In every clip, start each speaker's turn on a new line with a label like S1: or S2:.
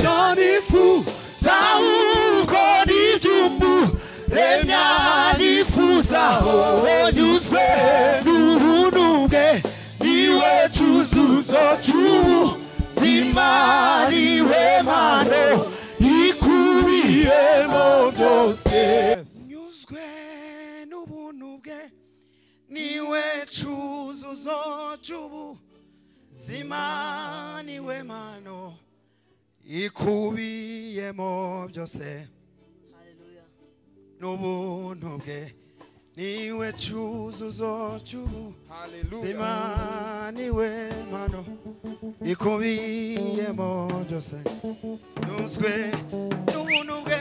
S1: Janifu Zauko ni jumbu Remya nifuza Onyuzwe Nuhunuge Niwe chuzuzo chubu Zimaniwe mano Ikubiyemo byose Nyuzwe nubunuge Niwe chuzuzo chubu Zimaniwe mano Ikubiyemo byose N'ubuntu bwe niwe cyuzuzo cy'ubu Zimaniwe mano ikubiyemo byose Nyuzwe n'ubuntu bwe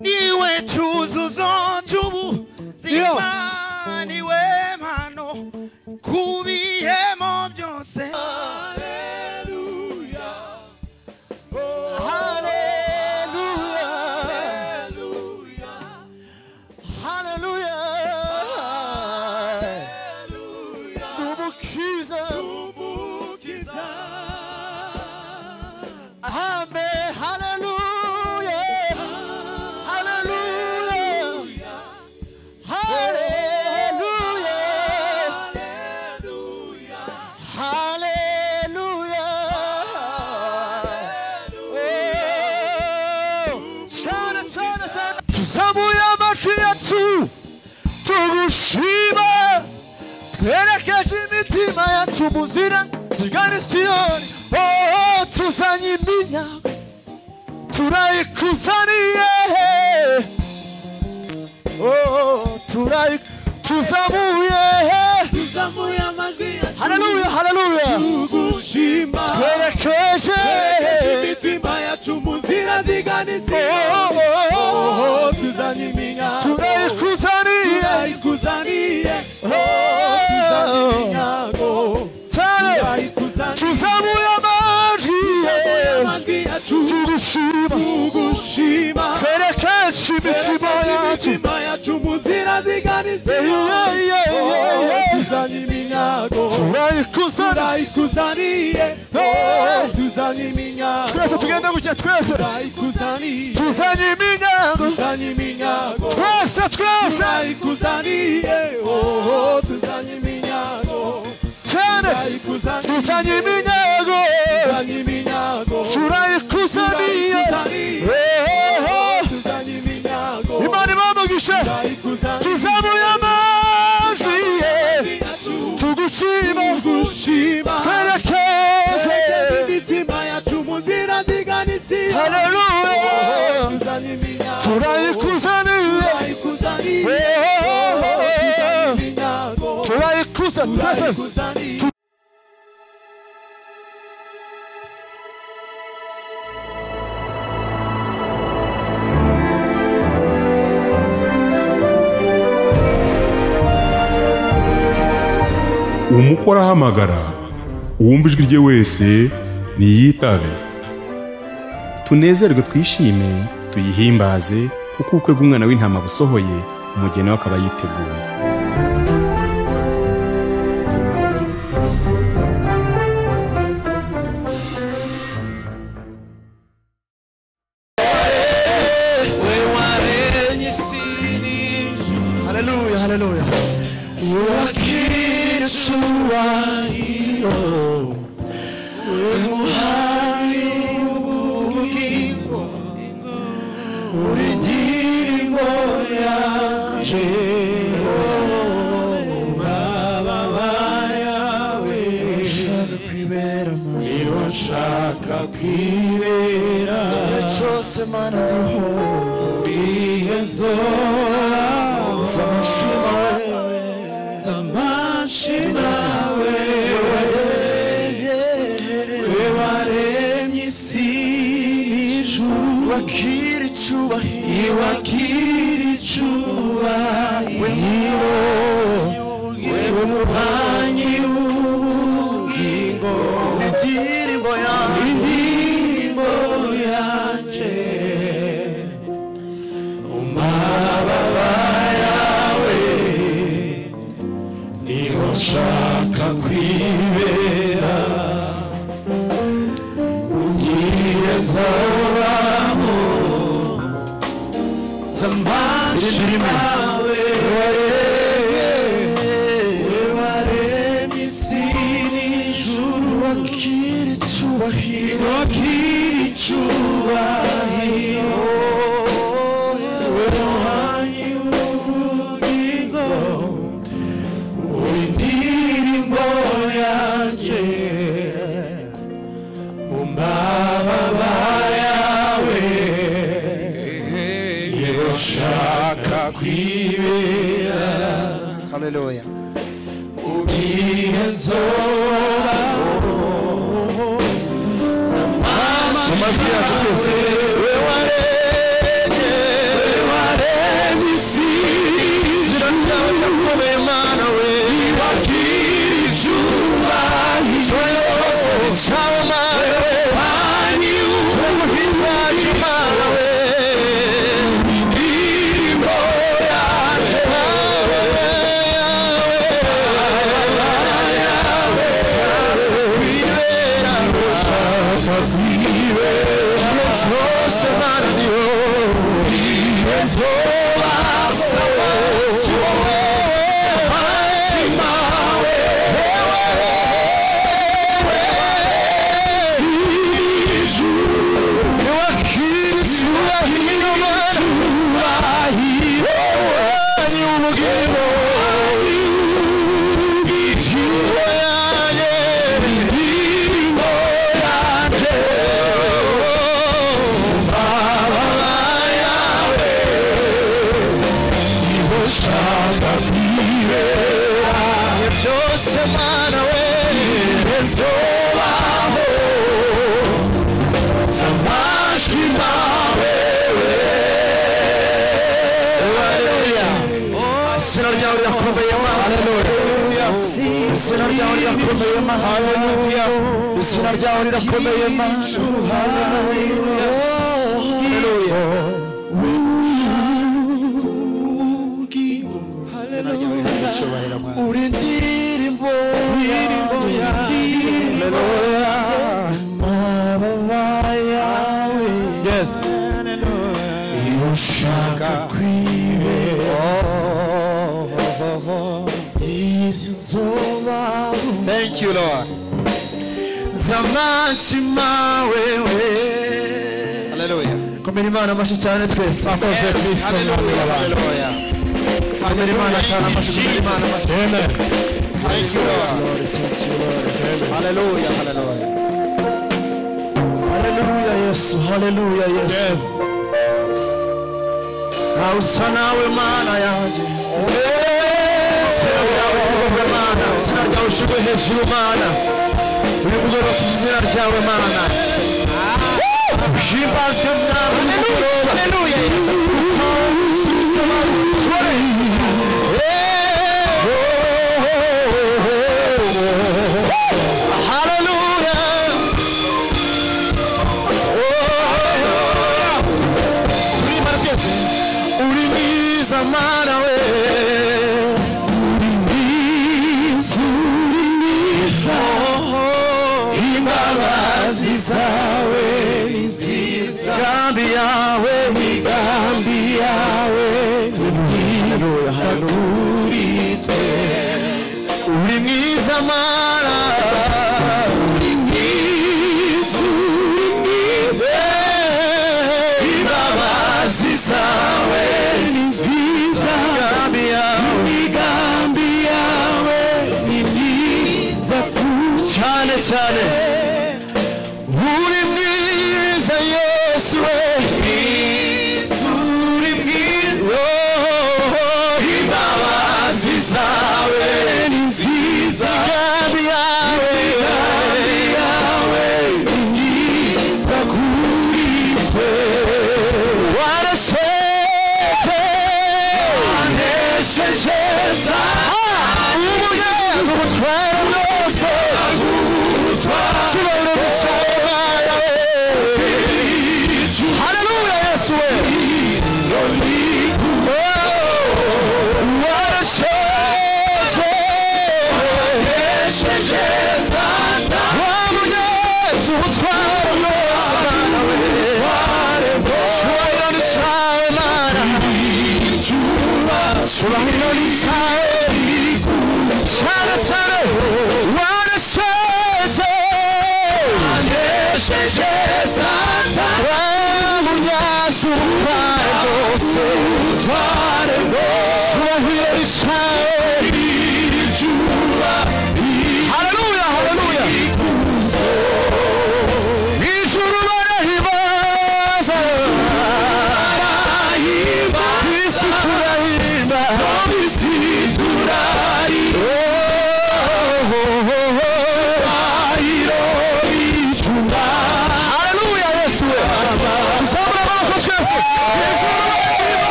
S1: niwe cyuzuzo cy'ubu Zimaniwe mano ikubiyemo byose Tugushima twerekeje imitima yacu muzira zigana Siyoni oh tuzanye iminyago turayikuzaniye oh tuzamuye amajwi yacu haleluya haleluya tugushima twerekeje imitima yacu muzira zigana Siyoni oh tuzanye iminyago turayikuzaniye tuzamuye amajwi yacu tugushima twerekeje imitima yacu muzira zigana Siyoni tuzanye iminyago turayikuzaniye tuzanye iminyago twese tugenda gutya twese tuzanye iminyago twese turayikuzaniye tuzanye iminyago tuzanye iminyago turayikuzaniye Imana ibamugishe tuzamuye amajwi tugushima twerekeje imitima yacu muzira zigana Siyoni haleluya turayikuzaniye turayikuzaniye
S2: umukora ahamagara uwumva ijwi rye wese niyitabe tunezerwe twishime tuyihimbaze kuko ubukwe bw'umwana w'intama busohoye umugeni we akaba yiteguye
S1: haleluya haleluya Semana de horror e Zamashima Wewaremye isi n'ijuru wakira icyubahiro wewe mubanyi w'ubugingo indirimbo yanje umababa yawe niho nshaka kwibera ugiye nza icyubahiro k'icyubahiro umuhanyi w'ubugingo indirimbo yanjye mu mababa yawe ushaka kwibera
S3: haleluya
S1: ugiye nzobaho
S3: amajwi yacu twese
S1: we waremye isi izina ryawe rirakomeye mana we wakira icyubahiro cyose cyawe mana we tumuhimbaje mana we indirimbo yaje Jose Mario, izina ryawe rirakomeye mana haleluya izina ryawe rirakomeye mana haleluya haleluya uri indirimbo yanjye mababa yawe yes iyo ushaka kwibera
S3: thank you lord
S1: zamashima wewe
S3: haleluya
S1: komera imana amashyi cyane twese akoze kristo
S3: haleluya
S1: komera imana cyane amashyi komera imana amashyi amen
S3: thank you lord haleluya haleluya
S1: haleluya yesu haleluya yesu nausa nawe mana yanjye izina ryawe ushyirwe hejuru mana uri mugoroba ku izina ryawe mana uhimbazwe mwami mugoroba haleluya turimana twese uri mwiza mana we zawe nziza migambi yawe haleluya kuri twe uri mwiza mana uri mwiza imbabazi zawe nziza migambi yawe ni myiza cyane cyane uri mwiza yesu we uri mwiza imbabazi zawe ni nziza imigambi yawe ni myiza kuri twe wanesheje umuryango ubutware bwose cyubahiro cyawe haleluya yesu we wanesheje wamugeze ubutware bwose mana we cyubahiro cyawe mana cyubahiro cyawe cyane cyane wanesheje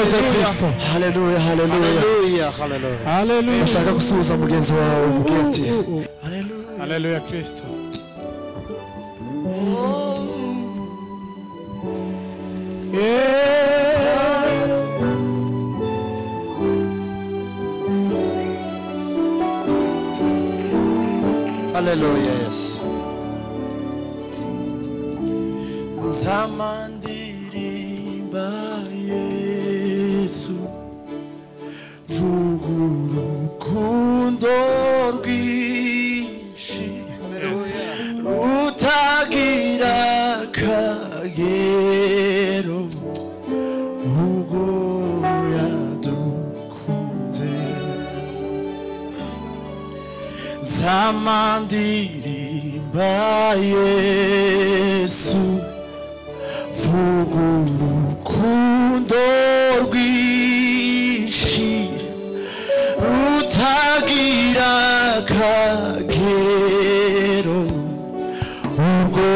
S1: Hallelujah, hallelujah, hallelujah, hallelujah. Ashaka kusubiza mugenzi wawe umubwire ati hallelujah, hallelujah Kristo.
S3: Hallelujah, yes.
S1: Zamandirimba Yesu vugurukundo rwinshi rutagira kagero ubwo yadukunze zamandirimba Yesu vugurukundo rwinshi rutagira kagero ubwo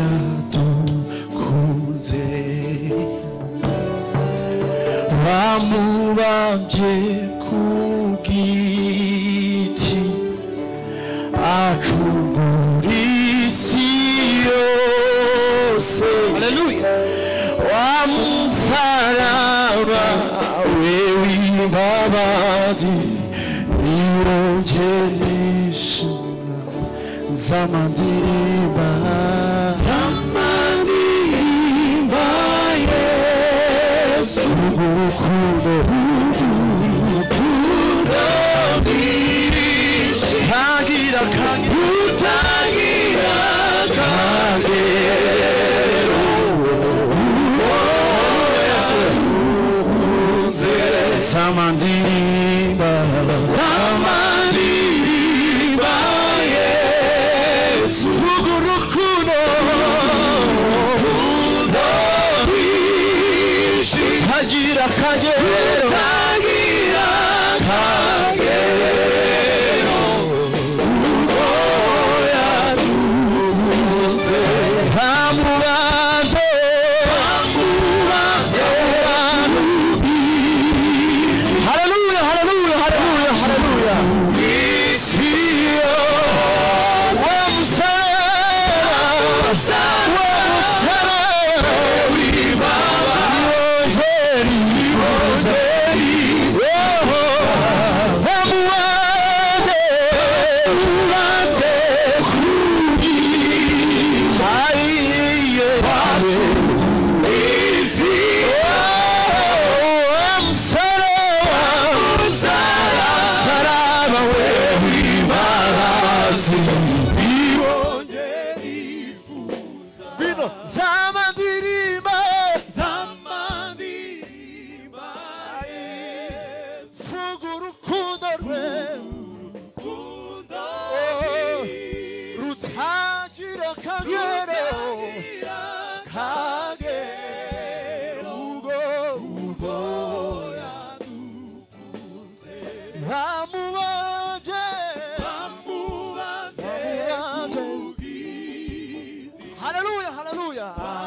S1: yadukunze bamubambye ku giti acungura isi yose. Hallelujah. Wamusaraba wewe imbabazi niwongenishima zamandirimba Yesu urukundo utagira kagero zamandirimba Yesu urukundo utagira kagero Hallelujah, hallelujah, hallelujah, hallelujah. Hallelujah, hallelujah.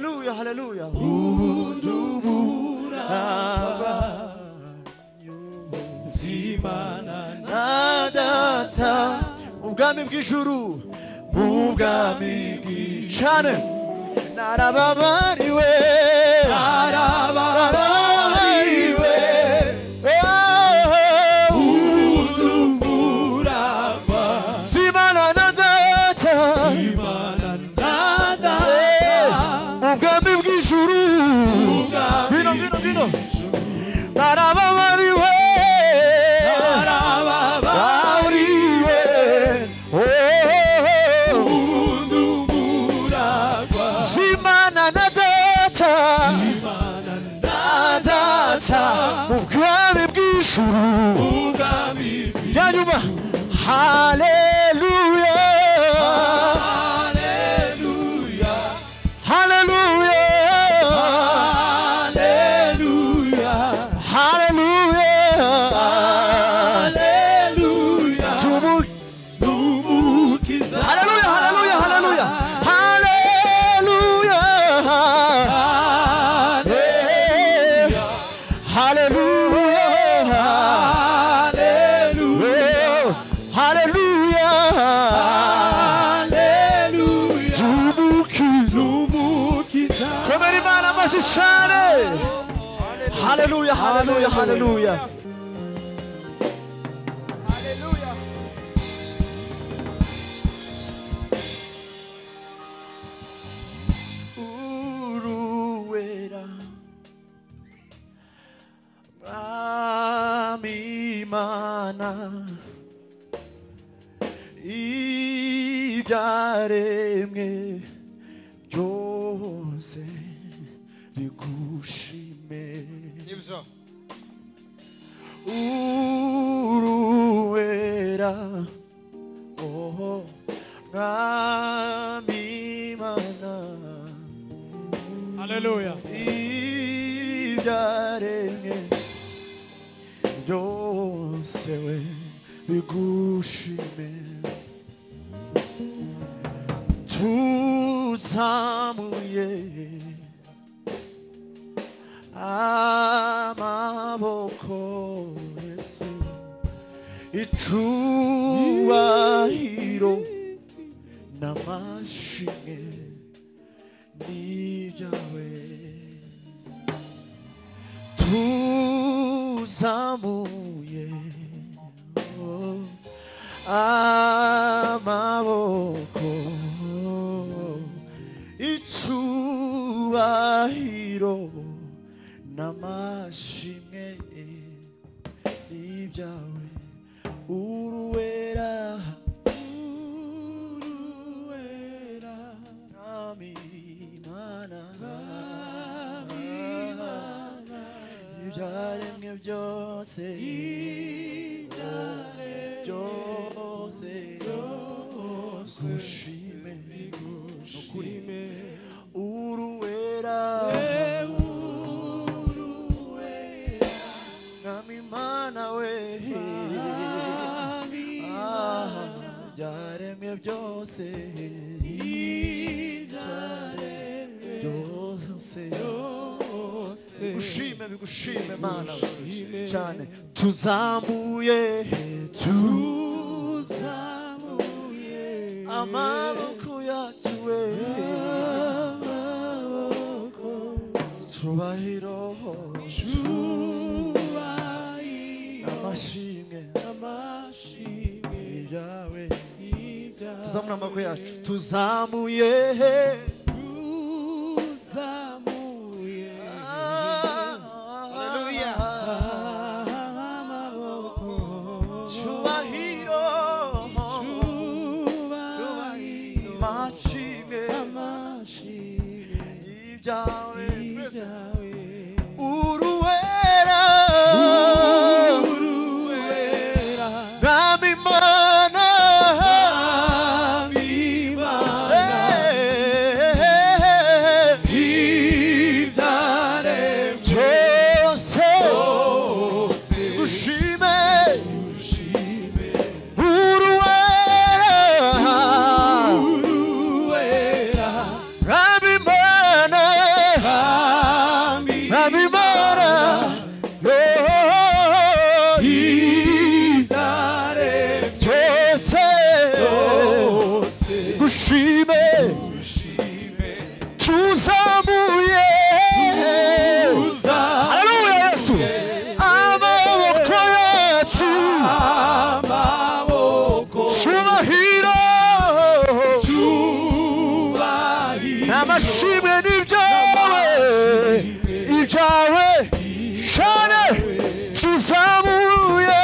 S1: Hallelujah, hallelujah.
S3: Zimana
S1: Nadata ubwami bw'ijuru ubwami bw'icane narababariwe Zimana Nadata ubwami bw'ijuru bino narababariwe ubwami bw'ijuru yanyuma haleluya haleluya haleluya haleluya tumukiza haleluya haleluya haleluya Hallelujah, hallelujah, hallelujah. Hallelujah. Uruwera Amimana ibyaremwe byose bigushime uruwera Amimana
S3: Hallelujah.
S1: ibyaremwe byose we bigushime tuzamuye amaboko Yesu icubahiro n'amashimwe n'ibyawe tuzamuye amaboko icubahiro n'amashimwe n'ibyawe uruwera Amimana ibyaremwe byose gushime uruwera Amimana we ibyaremwe byose bigushime Mana cyane tuzamuye amaboko yacu we cyubahiro amashimwe ibyawe tuzamura amaboko yacu tuzamuye uruwera Amimana Amimana tuzamuye haleluya Yesu amaboko yacu cyubahiro n'amashimwe n'ibyawe ibyawe cyane tuzamuye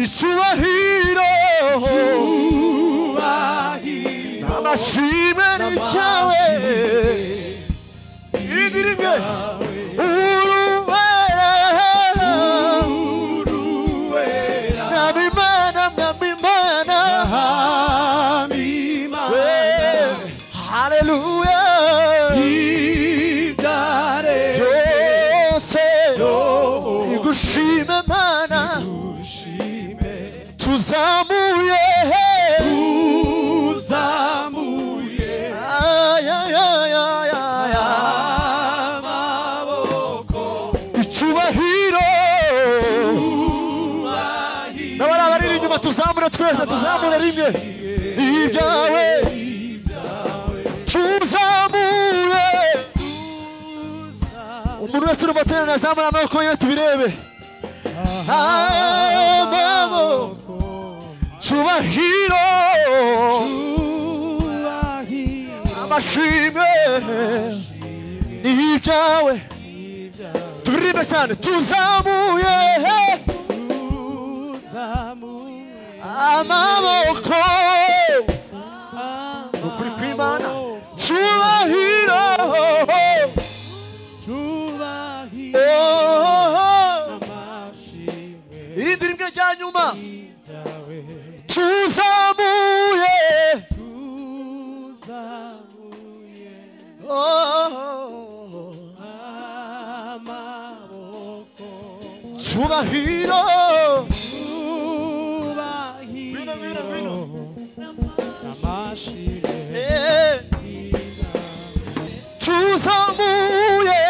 S1: icyubahiro n'amashimwe n'ibyawe irindi rimwe hallelujah yose igushime mana tuzamuye icyubahiro n'abarabari inyuma tuzamure twese tuzamure rimwe ibyawe tuzamuye umuntu wese uri moteri nazamura amaboko ye tubirebe amaboko cyubahiro amashimwe n'ibyawe tubirebe cyane tuzamuye amaboko ukuri kw'Imana cyubahiro irindi rimwe rya nyuma tuzamuye cyubahiro tuzamuye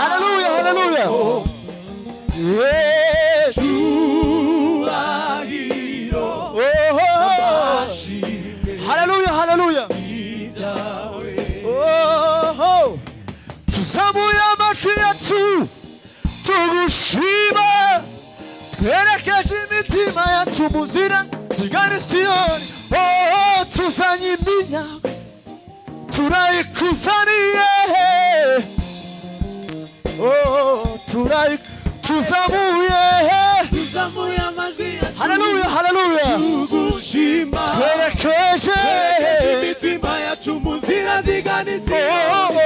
S1: hallelujah hallelujah hallelujah hallelujah tuzamuye amajwi yacu tugushima twerekeje imitima yacu muzira zigana Siyoni tuzanye iminyago turayikuzaniye tuzamuye amajwi yacu haleluya haleluya tugushima twerekeje imitima yacu muzira zigana Siyoni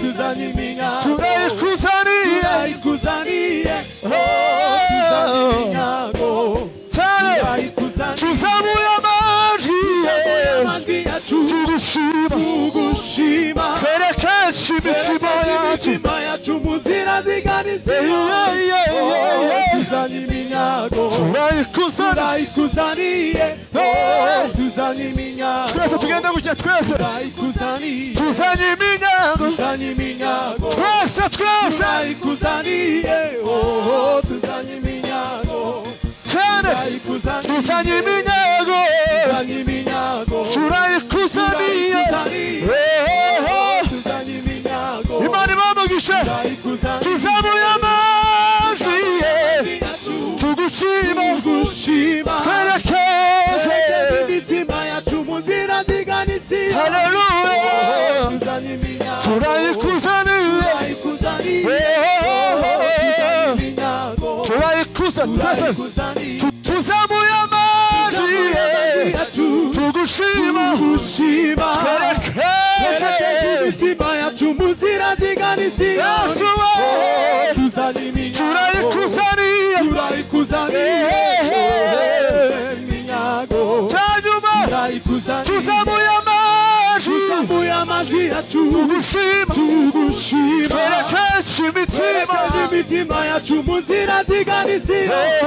S1: tuzanye iminyago turayikuzaniye tuzamuye amajwi yacu tugushima twerekeje imitima yacu muzira zigana Siyoni tuzanye iminyago turayikuzaniye tuzanye iminyago twese tugenda gutya twese tuzanye iminyago twese turayikuzaniye tuzanye iminyago tuzanye iminyago turayikuzaniye Imana ibamugishe tuzamuye amajwi tugushima twerekeje imitima yacu muzira zigana Siyoni haleluya turayikuzaniye tuzamuye amajwi tugushima twerekeje imitima yacu muzira zigana Siyoni turayikuzaniye tuzamuye amajwi yacu tugushima twerekeje imitima yacu muzira zigana Siyoni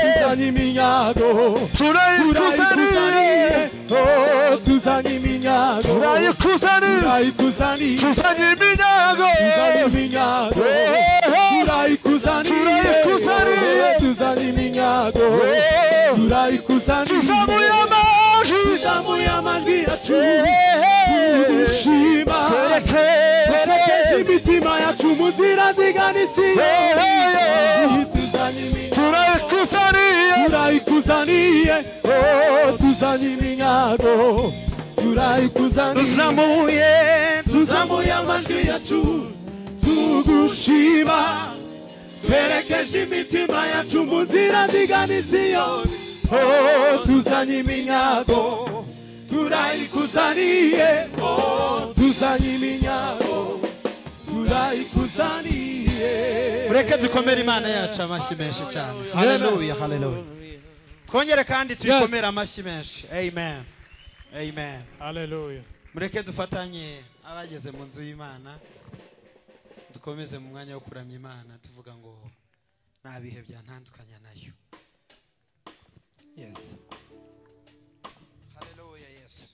S1: tuzanye iminyago turayikuzaniye turayikuzaniye tuzanye iminyago turayikuzaniye tuzanye iminyago turayikuzaniye tuzamuye amajwi yacu tugushima twerekeje imitima yacu mu nzira zigana Isiyoni turayikuzaniye tuzanye iminyago tuzamuye amajwi yacu tugushima twerekeje imitima yacu mu nzira zigana Isiyoni tuzanye iminyago turayikuzaniye tuzanye iminyago turayikuzaniye.
S3: Mureke dukomere Imana yacu amashyi menshi cyane. Haleluya, haleluya. Twongere kandi tuyikomere amashyi menshi. Amen. Amen.
S1: Haleluya.
S3: Mureke dufatanye abageze mu nzu y'Imana. Dukomeze mu mwanya wo kuramya Imana tuvuga ngo nabihe byantandukanya nayo. Yes. Haleluya, yes.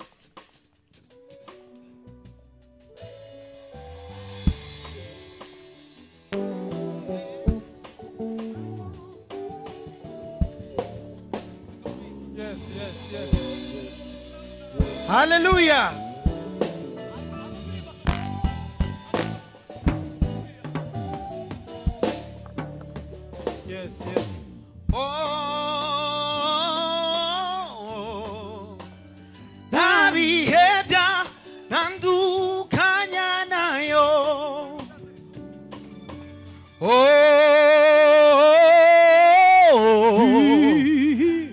S3: Yes. Hallelujah.
S1: Yes.
S3: Nabihebya nandukanya nayo.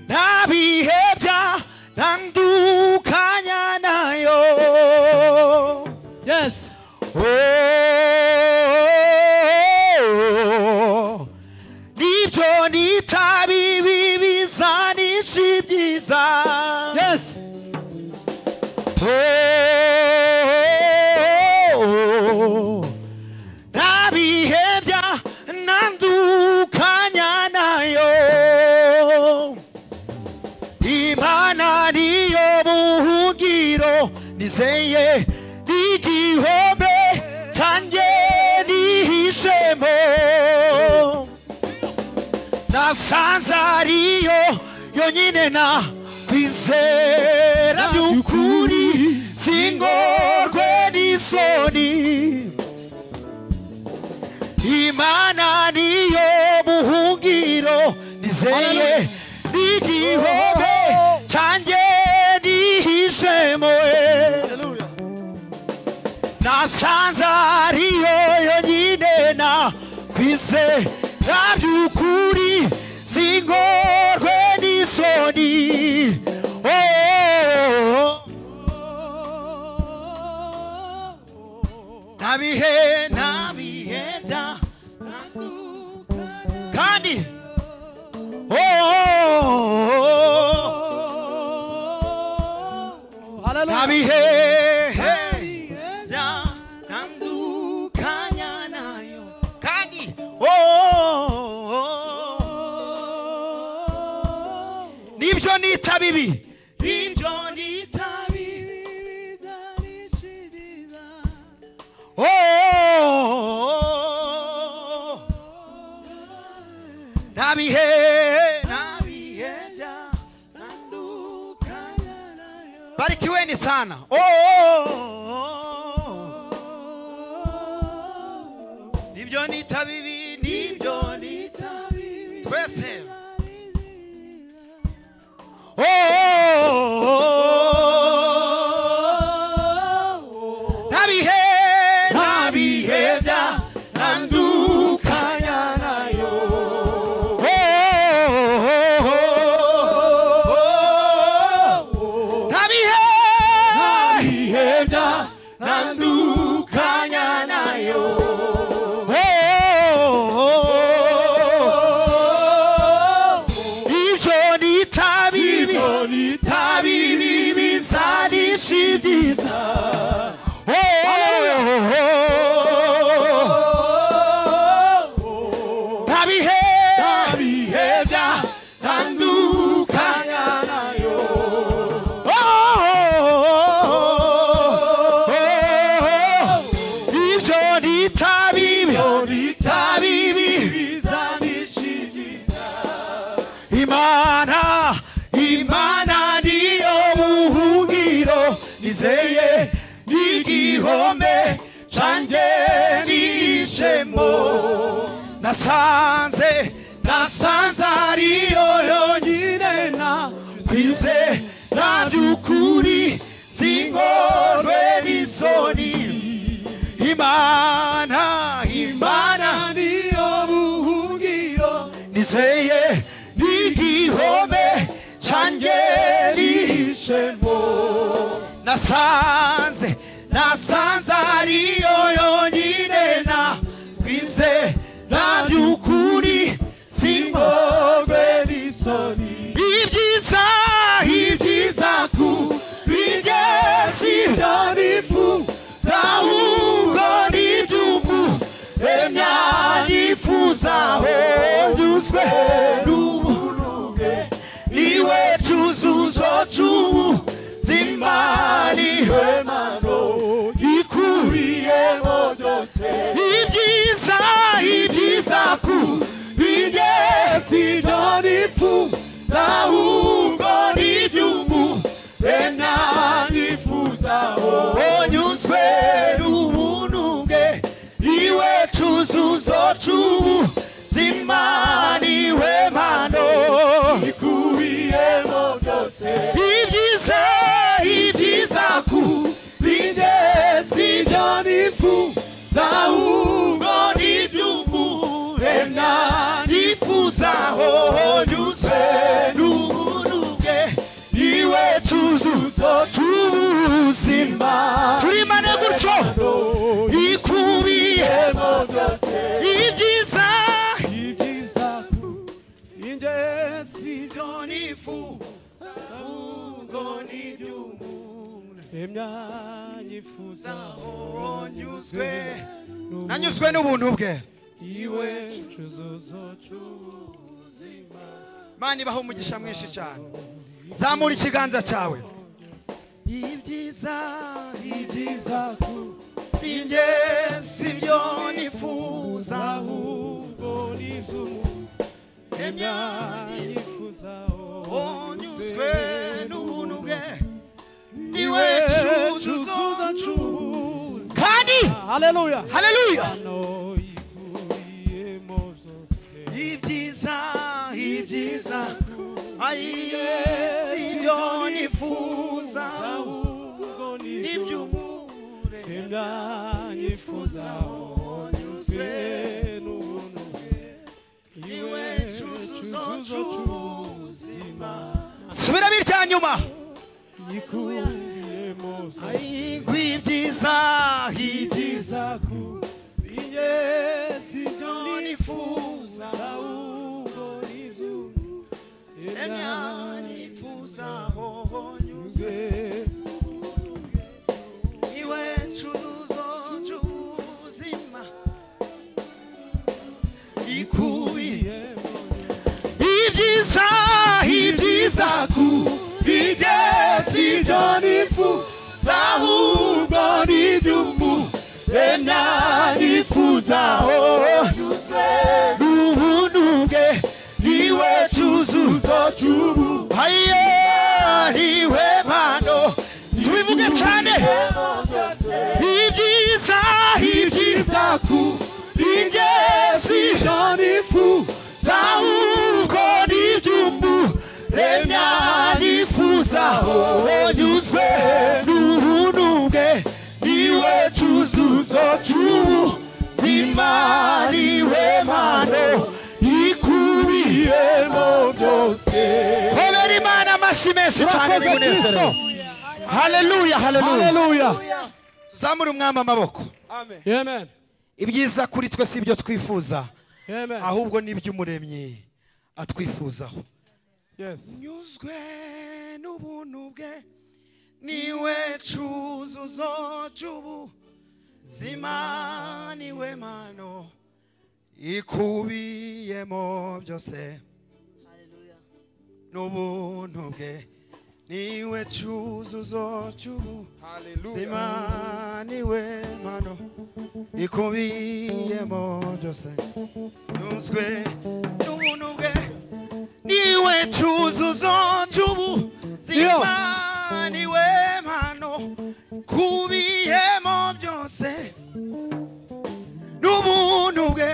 S3: Nabihebya nandukanya nayo.
S1: Yes.
S3: Nibyo nitabibi bizanisha ibyiza.
S1: Yes.
S3: Nabihebya nandukanya nayo. Imana niyo buhungiro nizeye n'igihome cyanjye nihishemo. Nasanze ariyo yonyine nakwizera by'ukuri singorwe n'isoni. Imana niyo buhungiro nizeye n'igihome cyanjye nihishemo. Nasanze ariyo yonyine nakwizera by'ukuri singorwe n'isoni. Nabihebya kandi nabihebya nandukanya nayo kandi nibyo nita bibi nabihebya nandukanya nayo. Barikiweni sana. Nibyo nita bibi twese. Nabihebya nandukanya nayo. Nabihebya nandukanya nayo. Ibyo nitabibi bizanisha ibyiza. Nabihebya nandukanya nayo.
S1: bitabibi bizanishigiza. Imana niyo buhungiro nizeye n'igihome canje nishemo. nasanze ariyo yonyine nakwize nabyukuri singorwe n'isoni. Imana niyo buhungiro nizeye n'igihome canje nishemo. nasanze ariyo yonyine nakwize nabyukuri singorwe n'isoni. ibyiza kuri njye sibyo nifuza ahubwo n'iby'umuremyi nifuzaho. nyuzwe n'ubuntu bwe niwe cyuzuzo cy'ubuzima niwe mpano ikubiyemo byose. ibyiza kuri njye sibyo nifuza ahubwo n'iby'umuremyi nifuzaho. nyuzwe n'ubuntu bwe niwe cyuzuzo cy'ubuzima niwe mpano ikubiyemo byose. ibyiza kuri njye sibyo nifuza ahubwo n'iby'umuremyi nifuzaho. nyuzwe n'ubuntu bwe niwe cyuzuzo cy'ubuzima. turimane gutyo ikubiyemo byose. ibyiza kuri njye sibyo nifuza ahubwo n'iby'umuremyi nifuzaho. nanyuzwe n'ubuntu bwe iwe cyuzuzo cy'ubuzima. Mana ibaho umugisha mwinshi cyane. zamura ikiganza cyawe. ibyiza kuri njye sibyo nifuza ahubwo n'iby'umuremyi nifuzaho. nyuzwe n'ubuntu bwe niwe cyuzuzo cy'ubuzima. kandi haleluya ibyiza sibyo nifuza n'iby'umuremyi nifuzaho. nyuzwe n'ubuntu bwe niwe cyuzuzo cy'ubuzima. subira birya nyuma. ibyiza kuri njye sibyo nifuza ahubwo n'iby'umuremyi nifuzaho. nyuzwe niwe cyuzuzo cy'ubuzima ikubiyemo. ibyiza kuri njye sibyo nifuza ahubwo n'iby'umuremyi nifuzaho. nyuzwe n'ubuntu bwe niwe cyuzuzo cy'ubuzima niwe mpano. tubivuge cyane. ibyiza kuri njye sibyo nifuza ahubwo n'iby'umuremyi nifuzaho. nyuzwe n'ubuntu bwe niwe cyuzuzo cy'ubuzima niwe mpano ikubiyemo byose. hobera Imana amashyi menshi cyane n'umunezero. haleluya. tuzamure umwami amaboko. amen. ibyiza kuri twe si ibyo twifuza ahubwo n'iby'umuremyi atwifuzaho. nyuzwe n'ubuntu bwe niwe cyuzuzo cy'ubuzima niwe mpano ikubiyemo byose. n'ubuntu bwe niwe cyuzuzo cy'ubuzima niwe mpano
S3: ikubiyemo byose nyuzwe n'ubuntu bwe niwe cyuzuzo cy'ubuzima niwe mpano ikubiyemo byose n'ubuntu bwe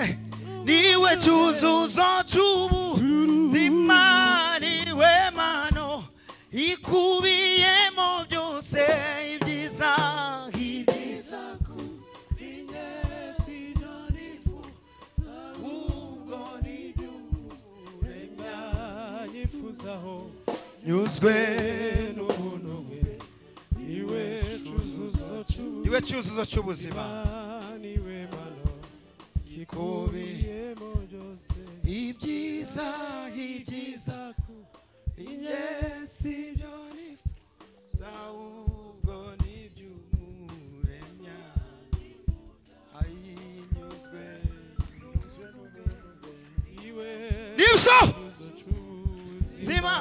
S3: niwe cyuzuzo cy'ubuzima niwe mpano ikubiyemo byose ibyiza nyuzwe n'ubuntu bwe niwe cyuzuzo cy'ubuzima niwe mpano ikubiyemo byose ibyiza ingenzi ibyo nifuza ahubwo n'iby'umuremya ayinyuzwe nibyo zima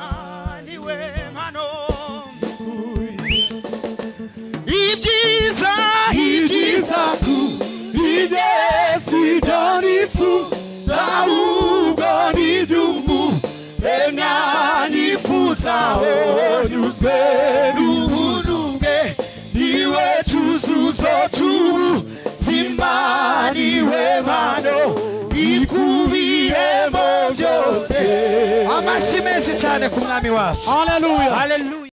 S3: niwe mpano ibyiza ingenzi ibyo nifuza ahubwo n'iby'umuremya nifuza nyuzwe n'ubuntu bwe niwe cyuzuzo cy'ubuzima niwe mpano ikubiyemo byose amashyi menshi cyane ku mwami wacu haleluya